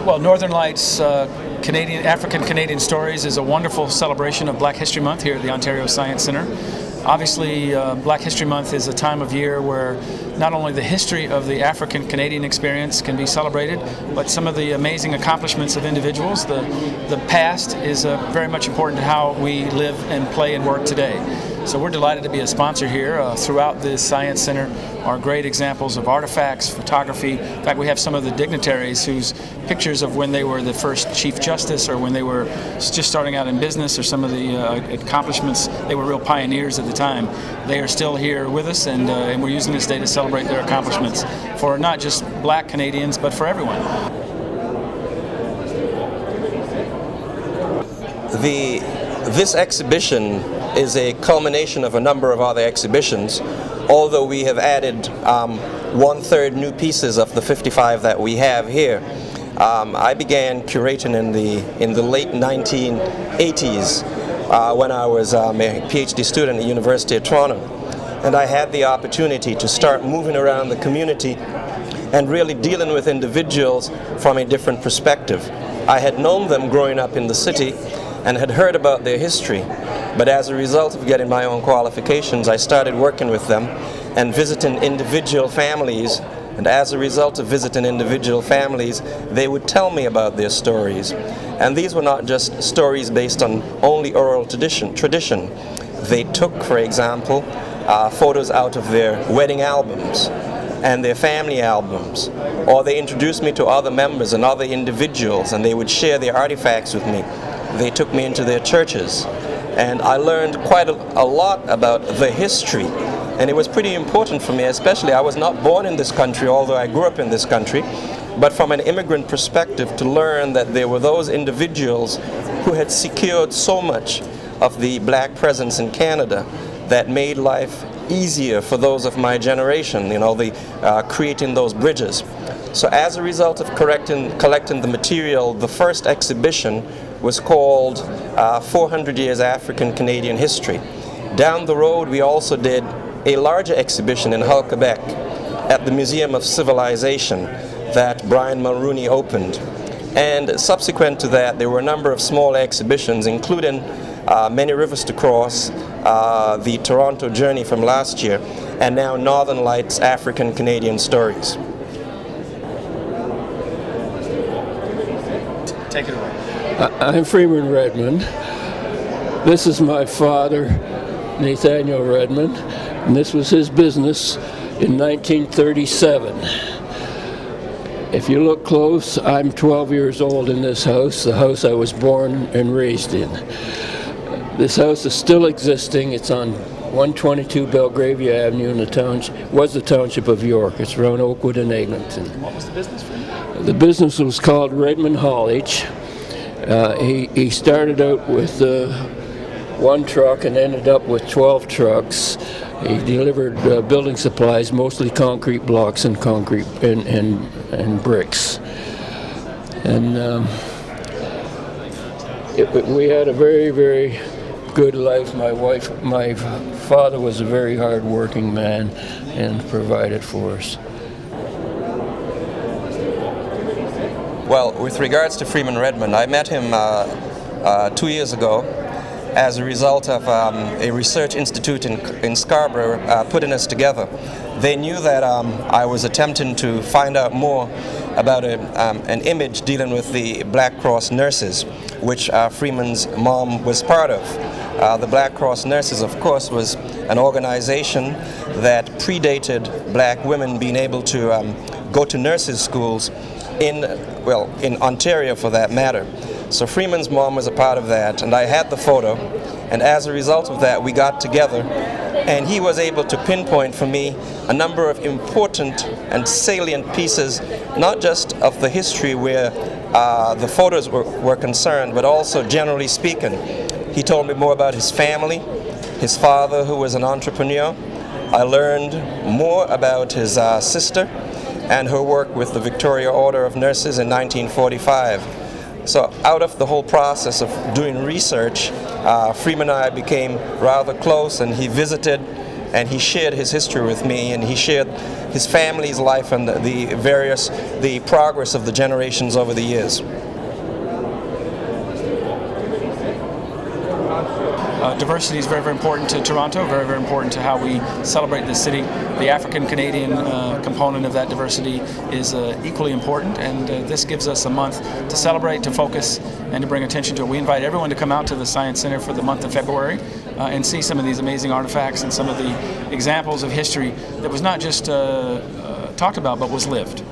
Well, Northern Lights African Canadian Stories is a wonderful celebration of Black History Month here at the Ontario Science Centre. Obviously, Black History Month is a time of year where not only the history of the African Canadian experience can be celebrated, but some of the amazing accomplishments of individuals. The past is very much important to how we live and play and work today. So we're delighted to be a sponsor here. Throughout the Science Center are great examples of artifacts, photography. In fact, we have some of the dignitaries whose pictures of when they were the first Chief Justice or when they were just starting out in business or some of the accomplishments. They were real pioneers at the time. They are still here with us, and we're using this day to celebrate their accomplishments for not just Black Canadians, but for everyone. This exhibition is a culmination of a number of other exhibitions, although we have added 1/3 new pieces of the 55 that we have here. I began curating in the late 1980s when I was a PhD student at the University of Toronto, and I had the opportunity to start moving around the community and really dealing with individuals from a different perspective. I had known them growing up in the city and had heard about their history, but as a result of getting my own qualifications, I started working with them and visiting individual families, and as a result of visiting individual families, they would tell me about their stories. And these were not just stories based on only oral tradition. They took, for example, photos out of their wedding albums and their family albums, or they introduced me to other members and other individuals, and they would share their artifacts with me. They took me into their churches, and I learned quite a lot about the history, and it was pretty important for me, especially I was not born in this country, although I grew up in this country, but from an immigrant perspective, to learn that there were those individuals who had secured so much of the Black presence in Canada that made life easier for those of my generation, you know, creating those bridges. So as a result of collecting the material, the first exhibition was called 400 Years African Canadian History. Down the road, we also did a larger exhibition in Hull, Quebec at the Museum of Civilization that Brian Mulrooney opened. And subsequent to that, there were a number of small exhibitions, including Many Rivers to Cross, the Toronto Journey from last year, and now Northern Lights African Canadian Stories. Take it away. I'm Freeman Redmond. This is my father, Nathaniel Redmond, and this was his business in 1937. If you look close, I'm 12 years old in this house, the house I was born and raised in. This house is still existing. It's on 122 Belgravia Avenue in the township, was the township of York. It's around Oakwood and Eglinton. What was the business for you? The business was called Redmond Haulage. He started out with one truck and ended up with 12 trucks. He delivered building supplies, mostly concrete blocks and concrete and bricks. And we had a very, very good life. My father was a very hard-working man and provided for us. Well, with regards to Freeman Redmond, I met him 2 years ago as a result of a research institute in Scarborough putting us together. They knew that I was attempting to find out more about an image dealing with the Black Cross nurses, which Freeman's mom was part of. The Black Cross Nurses, of course, was an organization that predated Black women being able to go to nurses' schools in Ontario for that matter. So Freeman's mom was a part of that, and I had the photo, and as a result of that we got together, and he was able to pinpoint for me a number of important and salient pieces, not just of the history where the photos were concerned, but also generally speaking. He told me more about his family, his father who was an entrepreneur. I learned more about his sister and her work with the Victoria Order of Nurses in 1945. So out of the whole process of doing research, Freeman and I became rather close, and he visited and he shared his history with me, and he shared his family's life and the progress of the generations over the years. Diversity is very, very important to Toronto, very, very important to how we celebrate this city. The African-Canadian component of that diversity is equally important, and this gives us a month to celebrate, to focus, and to bring attention to it. We invite everyone to come out to the Science Center for the month of February and see some of these amazing artifacts and some of the examples of history that was not just talked about, but was lived.